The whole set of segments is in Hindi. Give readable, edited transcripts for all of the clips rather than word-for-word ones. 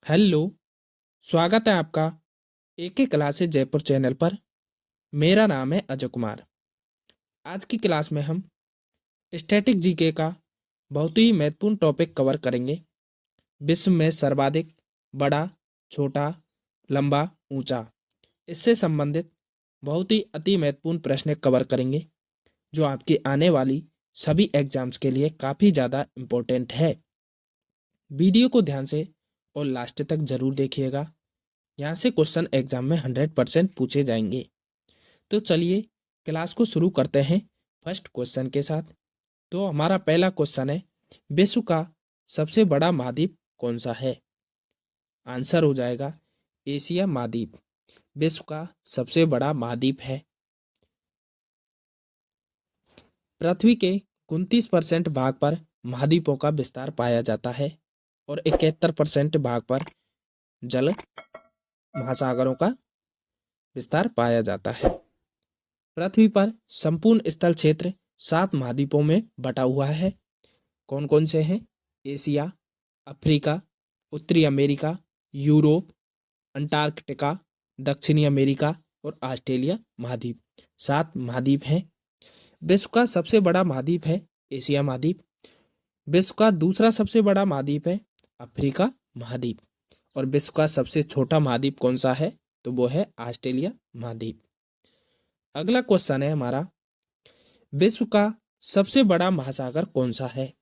हेलो। स्वागत है आपका एक एक क्लासेस जयपुर चैनल पर। मेरा नाम है अजय कुमार। आज की क्लास में हम स्टैटिक जीके का बहुत ही महत्वपूर्ण टॉपिक कवर करेंगे। विश्व में सर्वाधिक बड़ा, छोटा, लंबा, ऊंचा, इससे संबंधित बहुत ही अति महत्वपूर्ण प्रश्न कवर करेंगे, जो आपकी आने वाली सभी एग्जाम्स के लिए काफ़ी ज़्यादा इम्पोर्टेंट है। वीडियो को ध्यान से और लास्ट तक जरूर देखिएगा। यहाँ से क्वेश्चन एग्जाम में 100% पूछे जाएंगे। तो चलिए क्लास को शुरू करते हैं फर्स्ट क्वेश्चन के साथ। तो हमारा पहला क्वेश्चन है, विश्व का सबसे बड़ा महाद्वीप कौन सा है? आंसर हो जाएगा एशिया महाद्वीप विश्व का सबसे बड़ा महाद्वीप है। पृथ्वी के 29% भाग पर महाद्वीपों का विस्तार पाया जाता है और 71% भाग पर जल महासागरों का विस्तार पाया जाता है। पृथ्वी पर संपूर्ण स्थल क्षेत्र 7 महाद्वीपों में बटा हुआ है। कौन कौन से हैं? एशिया, अफ्रीका, उत्तरी अमेरिका, यूरोप, अंटार्कटिका, दक्षिणी अमेरिका और ऑस्ट्रेलिया महाद्वीप। 7 महाद्वीप हैं। विश्व का सबसे बड़ा महाद्वीप है एशिया महाद्वीप। विश्व का दूसरा सबसे बड़ा महाद्वीप है अफ्रीका महाद्वीप। और विश्व का सबसे छोटा महाद्वीप कौन सा है? तो वो है ऑस्ट्रेलिया महाद्वीप। अगला क्वेश्चन है हमारा, विश्व का सबसे बड़ा महासागर कौन सा है?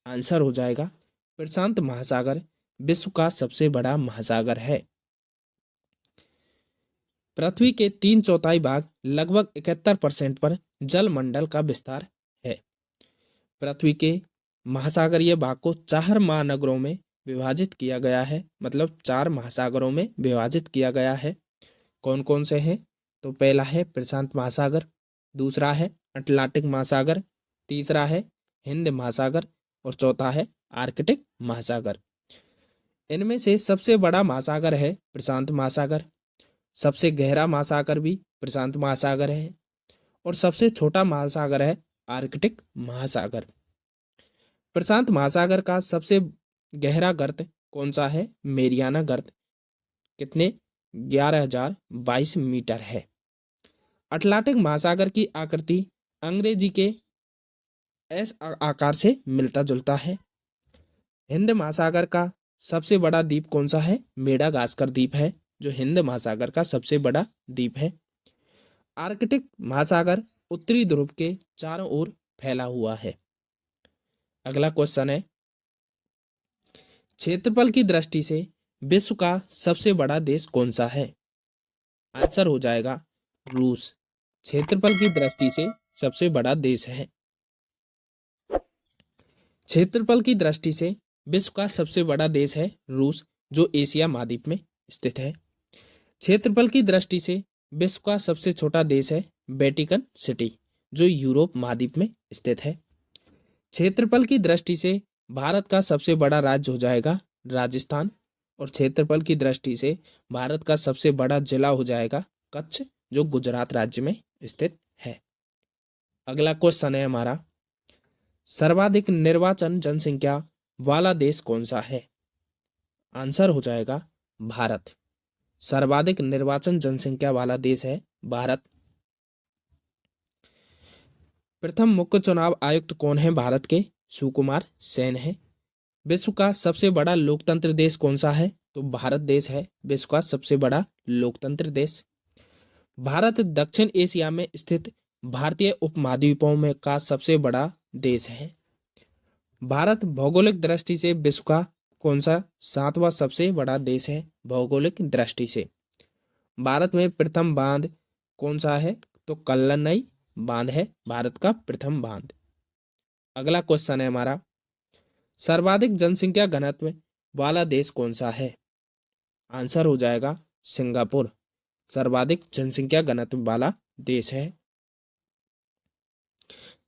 आंसर हो जाएगा प्रशांत महासागर विश्व का सबसे बड़ा महासागर है। पृथ्वी के 3/4 भाग लगभग 71% पर जलमंडल का विस्तार है। पृथ्वी के महासागरीय भाग को 4 महानगरों में विभाजित किया गया है, मतलब 4 महासागरों में विभाजित किया गया है। कौन कौन से हैं? तो पहला है प्रशांत महासागर, दूसरा है अटलांटिक महासागर, तीसरा है हिंद महासागर और चौथा है आर्कटिक महासागर। इनमें से सबसे बड़ा महासागर है प्रशांत महासागर, सबसे गहरा महासागर भी प्रशांत महासागर है और सबसे छोटा महासागर है आर्कटिक महासागर। प्रशांत महासागर का सबसे गहरा गर्त कौन सा है? मेरियाना गर्त। कितने? 11,022 मीटर है। अटलांटिक महासागर की आकृति अंग्रेजी के एस आकार से मिलता जुलता है। हिंद महासागर का सबसे बड़ा द्वीप कौन सा है? मेडागास्कर द्वीप है, जो हिंद महासागर का सबसे बड़ा द्वीप है। आर्कटिक महासागर उत्तरी ध्रुव के चारों ओर फैला हुआ है। अगला क्वेश्चन है, क्षेत्रफल की दृष्टि से विश्व का सबसे बड़ा देश कौन सा है? आंसर हो जाएगा रूस। क्षेत्रफल की दृष्टि से सबसे बड़ा देश है। क्षेत्रफल की दृष्टि से विश्व का सबसे बड़ा देश है रूस, जो एशिया महाद्वीप में स्थित है। क्षेत्रफल की दृष्टि से विश्व का सबसे छोटा देश है वेटिकन सिटी, जो यूरोप महाद्वीप में स्थित है। क्षेत्रफल की दृष्टि से भारत का सबसे बड़ा राज्य हो जाएगा राजस्थान और क्षेत्रफल की दृष्टि से भारत का सबसे बड़ा जिला हो जाएगा कच्छ, जो गुजरात राज्य में स्थित है। अगला क्वेश्चन है हमारा, सर्वाधिक निर्वाचन जनसंख्या वाला देश कौन सा है? आंसर हो जाएगा भारत। सर्वाधिक निर्वाचन जनसंख्या वाला देश है भारत। प्रथम मुख्य चुनाव आयुक्त कौन है भारत के? सुकुमार सेन है। विश्व का सबसे बड़ा लोकतंत्र देश कौन सा है? तो भारत देश है विश्व का सबसे बड़ा लोकतंत्र देश। भारत दक्षिण एशिया में स्थित भारतीय उपमहाद्वीपों में का सबसे बड़ा देश है। भारत भौगोलिक दृष्टि से विश्व का कौन सा 7वां सबसे बड़ा देश है भौगोलिक दृष्टि से? भारत में प्रथम बांध कौन सा है? तो कल्लनई बांध है भारत का प्रथम बांध। अगला क्वेश्चन है हमारा, सर्वाधिक जनसंख्या घनत्व वाला देश कौन सा है? आंसर हो जाएगा सिंगापुर। सर्वाधिक जनसंख्या घनत्व वाला देश है।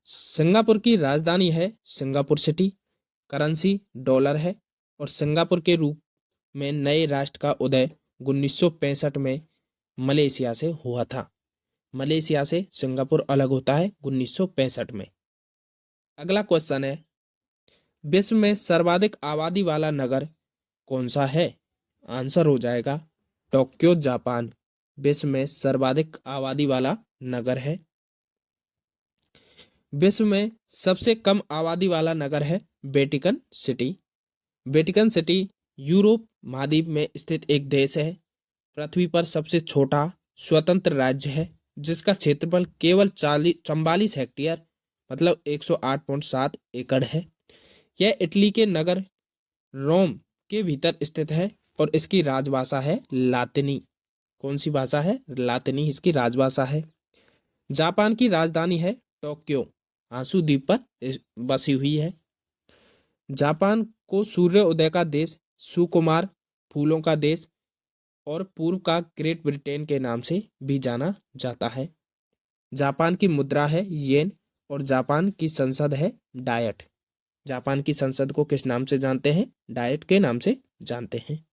सिंगापुर की राजधानी है सिंगापुर सिटी। करेंसी डॉलर है और सिंगापुर के रूप में नए राष्ट्र का उदय 1965 में मलेशिया से हुआ था। मलेशिया से सिंगापुर अलग होता है 1965 में। अगला क्वेश्चन है, विश्व में सर्वाधिक आबादी वाला नगर कौन सा है? आंसर हो जाएगा टोक्यो जापान। विश्व में सर्वाधिक आबादी वाला नगर है। विश्व में सबसे कम आबादी वाला नगर है Vatican city. Vatican city Europe महाद्वीप में स्थित एक देश है। पृथ्वी पर सबसे छोटा स्वतंत्र राज्य है जिसका क्षेत्रफल केवल 44 हेक्टेयर मतलब 108.7 एकड़ है। यह इटली के नगर रोम के भीतर स्थित है और इसकी राजभाषा है लातिनी। कौन सी भाषा है? लातिनी इसकी राजभाषा है। जापान की राजधानी है टोक्यो, आंसू द्वीप पर बसी हुई है। जापान को सूर्य उदय का देश, सुकुमार फूलों का देश और पूर्व का ग्रेट ब्रिटेन के नाम से भी जाना जाता है। जापान की मुद्रा है येन और जापान की संसद है डायट। जापान की संसद को किस नाम से जानते हैं? डायट के नाम से जानते हैं।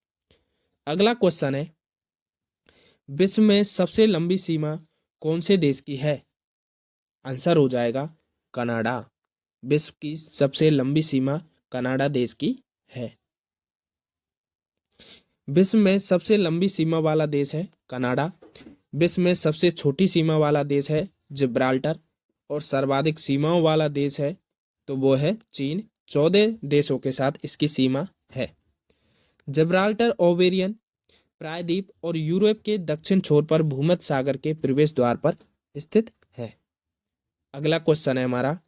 अगला क्वेश्चन है, विश्व में सबसे लंबी सीमा कौन से देश की है? आंसर हो जाएगा कनाडा। विश्व की सबसे लंबी सीमा कनाडा देश की है। विश्व में सबसे लंबी सीमा वाला देश है कनाडा। विश्व में सबसे छोटी सीमा वाला देश है जिब्राल्टर और सर्वाधिक सीमाओं वाला देश है तो वो है चीन। 14 देशों के साथ इसकी सीमा है। जिब्राल्टर ओबेरियन प्रायद्वीप और यूरोप के दक्षिण छोर पर भूमध्य सागर के प्रवेश द्वार पर स्थित है। अगला क्वेश्चन है हमारा,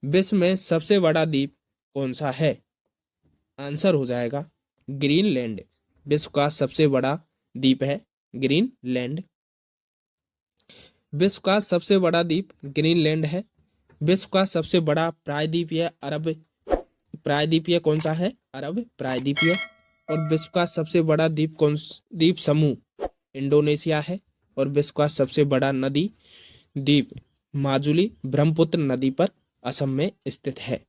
विश्व में सबसे बड़ा द्वीप कौन सा है? आंसर हो जाएगा ग्रीनलैंड। विश्व का सबसे बड़ा द्वीप है ग्रीनलैंड। विश्व का सबसे बड़ा द्वीप ग्रीनलैंड है। विश्व का सबसे बड़ा प्रायद्वीपीय अरब प्रायद्वीपीय कौन सा है? अरब प्रायद्वीपीय। और विश्व का सबसे बड़ा द्वीप समूह इंडोनेशिया है। और विश्व का सबसे बड़ा नदी द्वीप माजुली ब्रह्मपुत्र नदी पर असम में स्थित है।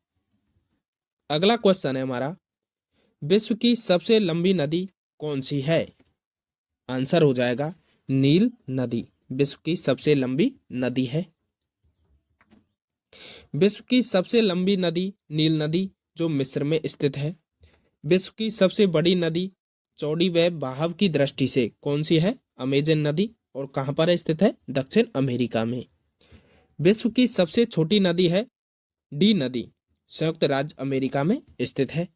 अगला क्वेश्चन है हमारा, विश्व की सबसे लंबी नदी कौन सी है? आंसर हो जाएगा नील नदी। विश्व की सबसे लंबी नदी है। विश्व की सबसे लंबी नदी नील नदी जो मिस्र में स्थित है। विश्व की सबसे बड़ी नदी चौड़ी व बहाव की दृष्टि से कौन सी है? अमेजन नदी। और कहां पर स्थित है? दक्षिण अमेरिका में। विश्व की सबसे छोटी नदी है डी नदी, संयुक्त राज्य अमेरिका में स्थित है।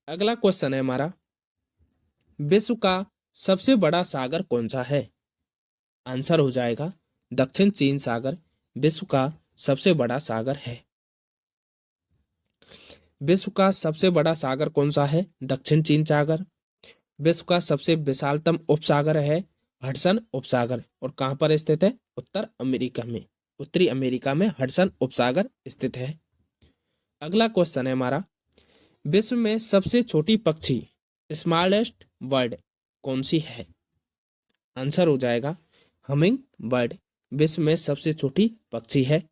अगला क्वेश्चन है हमारा, विश्व का सबसे बड़ा सागर कौन सा है? आंसर हो जाएगा दक्षिण चीन सागर विश्व का सबसे बड़ा सागर है। विश्व का सबसे बड़ा सागर कौन सा है? दक्षिण चीन सागर। विश्व का सबसे विशालतम उपसागर है हडसन उपसागर। और कहां पर स्थित है? उत्तर अमेरिका में, उत्तरी अमेरिका में हडसन उपसागर स्थित है। अगला क्वेश्चन है हमारा, विश्व में सबसे छोटी पक्षी स्मॉलेस्ट बर्ड कौन सी है? आंसर हो जाएगा हमिंग बर्ड। विश्व में सबसे छोटी पक्षी है।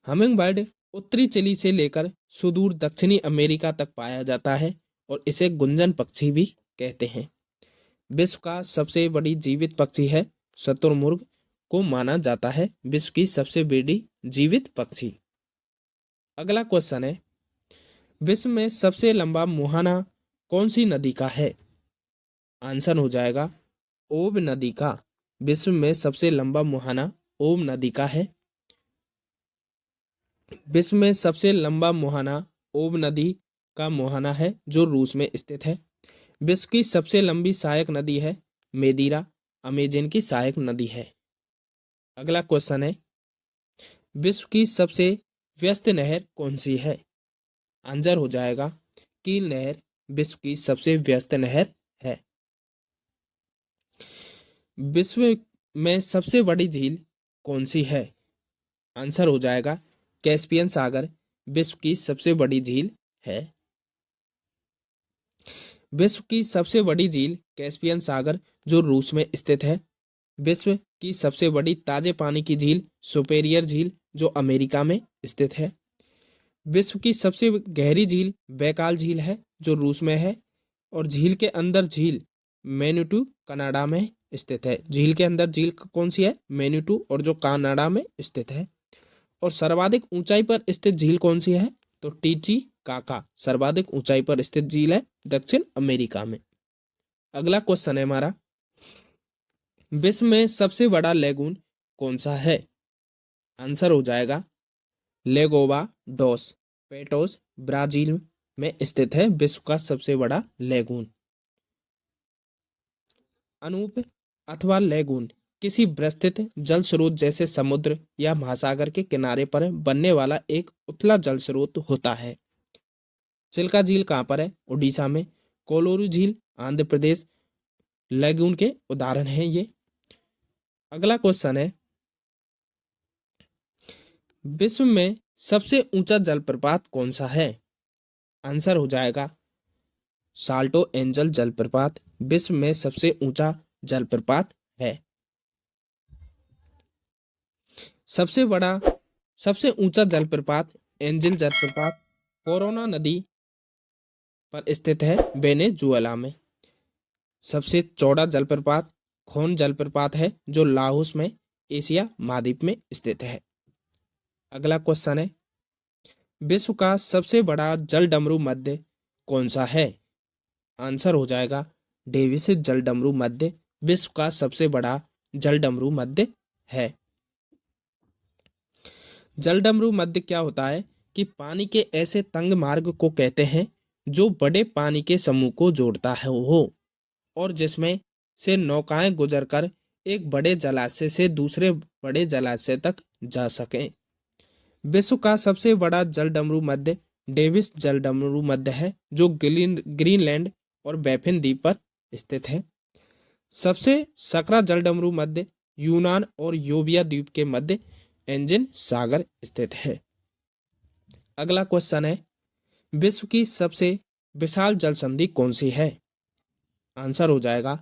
हमिंग बर्ड उत्तरी चिली से लेकर सुदूर दक्षिणी अमेरिका तक पाया जाता है और इसे गुंजन पक्षी भी कहते हैं। विश्व का सबसे बड़ी जीवित पक्षी है शुतुरमुर्ग को माना जाता है विश्व की सबसे बड़ी जीवित पक्षी। अगला क्वेश्चन है, विश्व में सबसे लंबा मुहाना कौन सी नदी का है? आंसर हो जाएगा ओब नदी का। विश्व में सबसे लंबा मुहाना ओब नदी का है। विश्व में सबसे लंबा मुहाना ओब नदी का मुहाना है जो रूस में स्थित है। विश्व की सबसे लंबी सहायक नदी है मेदीरा, अमेजन की सहायक नदी है। अगला क्वेश्चन है, विश्व की सबसे व्यस्त नहर कौन सी है? आंसर हो जाएगा कील नहर विश्व की सबसे व्यस्त नहर है। विश्व में सबसे बड़ी झील कौन सी है? आंसर हो जाएगा कैस्पियन सागर विश्व की सबसे बड़ी झील है। विश्व की सबसे बड़ी झील कैस्पियन सागर जो रूस में स्थित है। विश्व की सबसे बड़ी ताजे पानी की झील सुपेरियर झील जो अमेरिका में स्थित है। विश्व की सबसे गहरी झील बैकाल झील है जो रूस में है। और झील के अंदर झील मैन्यूटू कनाडा में स्थित है। झील के अंदर झील कौन सी है? मैन्यूटू, और जो कनाडा में स्थित है। और सर्वाधिक ऊंचाई पर स्थित झील कौन सी है? तो टीटी काका सर्वाधिक ऊंचाई पर स्थित झील है दक्षिण अमेरिका में। अगला क्वेश्चन है हमारा, विश्व में सबसे बड़ा लेगून कौन सा है? आंसर हो जाएगा लेगोवा डॉस पेटोस, ब्राजील में स्थित है विश्व का सबसे बड़ा लेगून। अनूप अथवा लेगून किसी विस्तृत जल स्रोत जैसे समुद्र या महासागर के किनारे पर बनने वाला एक उथला जल स्रोत होता है। चिल्का झील कहाँ पर है? उड़ीसा में। कोलोरू झील आंध्र प्रदेश। लेगून के उदाहरण हैं ये। अगला क्वेश्चन है, विश्व में सबसे ऊंचा जलप्रपात कौन सा है? आंसर हो जाएगा साल्टो एंजल जलप्रपात विश्व में सबसे ऊंचा जलप्रपात है। सबसे ऊंचा जलप्रपात एंजल जलप्रपात कोरोना नदी पर स्थित है वेनेजुएला में। सबसे चौड़ा जलप्रपात खोन जलप्रपात है जो लाओस में एशिया महाद्वीप में स्थित है। अगला क्वेश्चन है, विश्व का सबसे बड़ा जल डमरू मध्य कौन सा है? आंसर हो जाएगा डेविस जल डमरू मध्य विश्व का सबसे बड़ा जल डमरू मध्य है। जल डमरू मध्य क्या होता है कि पानी के ऐसे तंग मार्ग को कहते हैं जो बड़े पानी के समूह को जोड़ता है हो और जिसमें से नौकाएं गुजरकर एक बड़े जलाशय से दूसरे बड़े जलाशय तक जा सकें। विश्व का सबसे बड़ा जल डमरू मध्य डेविस जल डमरू मध्य है जो ग्रीनलैंड और बैफिन द्वीप पर स्थित है। सबसे सकरा जल डमरू मध्य यूनान और योविया द्वीप के मध्य एंजिन सागर स्थित है। अगला क्वेश्चन है, विश्व की सबसे विशाल जल संधि कौन सी है? आंसर हो जाएगा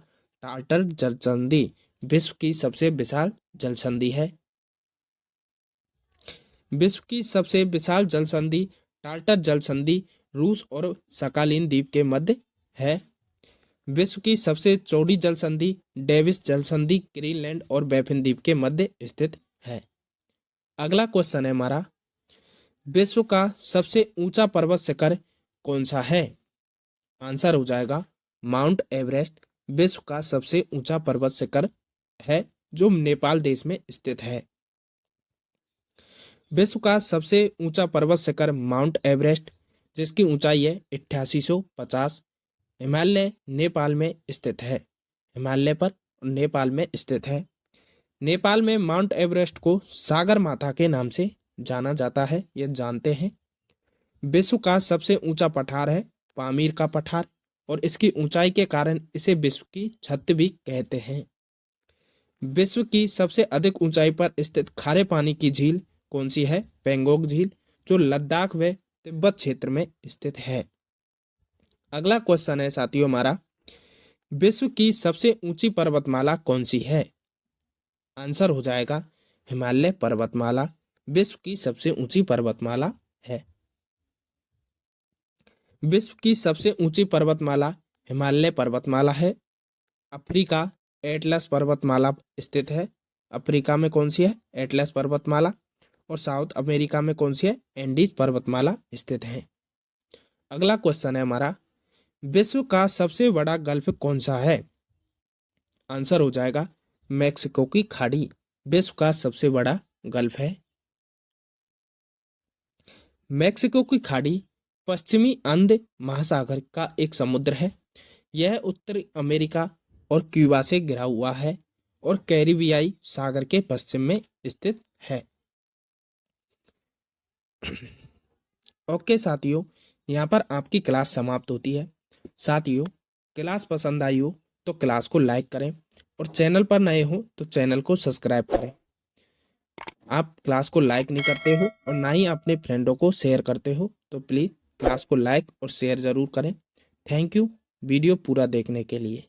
टाल्टर जल संधि विश्व की सबसे विशाल जल संधि है। विश्व की सबसे विशाल जल संधि टाल्टर जल संधि रूस और सकालीन द्वीप के मध्य है। विश्व की सबसे चौड़ी जल संधि डेविस जल संधि ग्रीनलैंड और बैफिन द्वीप के मध्य स्थित है। अगला क्वेश्चन है हमारा, विश्व का सबसे ऊंचा पर्वत शिखर कौन सा है? आंसर हो जाएगा माउंट एवरेस्ट विश्व का सबसे ऊंचा पर्वत शिखर है जो नेपाल देश में स्थित है। विश्व का सबसे ऊंचा पर्वत शिखर माउंट एवरेस्ट जिसकी ऊंचाई है 8850 हिमालय नेपाल में स्थित है। हिमालय पर नेपाल में स्थित है। नेपाल में माउंट एवरेस्ट को सागर माथा के नाम से जाना जाता है, ये जानते हैं। विश्व का सबसे ऊंचा पठार है पामीर का पठार और इसकी ऊंचाई के कारण इसे विश्व की छत भी कहते हैं। विश्व की सबसे अधिक ऊंचाई पर स्थित खारे पानी की झील कौन सी है? पेंगोंग झील जो लद्दाख व तिब्बत क्षेत्र में स्थित है। अगला क्वेश्चन है साथियों हमारा, विश्व की सबसे ऊंची पर्वतमाला कौन सी है? आंसर हो जाएगा हिमालय पर्वतमाला विश्व की सबसे ऊंची पर्वतमाला है। विश्व की सबसे ऊंची पर्वतमाला हिमालय पर्वतमाला है। अफ्रीका एटलस पर्वतमाला स्थित है। अफ्रीका में कौन सी है? एटलस पर्वतमाला। और साउथ अमेरिका में कौन सी है? एंडीज पर्वतमाला स्थित है। अगला क्वेश्चन है हमारा, विश्व का सबसे बड़ा गल्फ कौन सा है? आंसर हो जाएगा मैक्सिको की खाड़ी विश्व का सबसे बड़ा गल्फ है। मैक्सिको की खाड़ी पश्चिमी अंध महासागर का एक समुद्र है। यह उत्तरी अमेरिका और क्यूबा से घिरा हुआ है और कैरिबियाई सागर के पश्चिम में स्थित है। ओके साथियों, यहाँ पर आपकी क्लास समाप्त होती है। साथियों, क्लास पसंद आई हो तो क्लास को लाइक करें और चैनल पर नए हो तो चैनल को सब्सक्राइब करें। आप क्लास को लाइक नहीं करते हो और ना ही अपने फ्रेंडों को शेयर करते हो तो प्लीज़ क्लास को लाइक और शेयर ज़रूर करें। थैंक यू वीडियो पूरा देखने के लिए।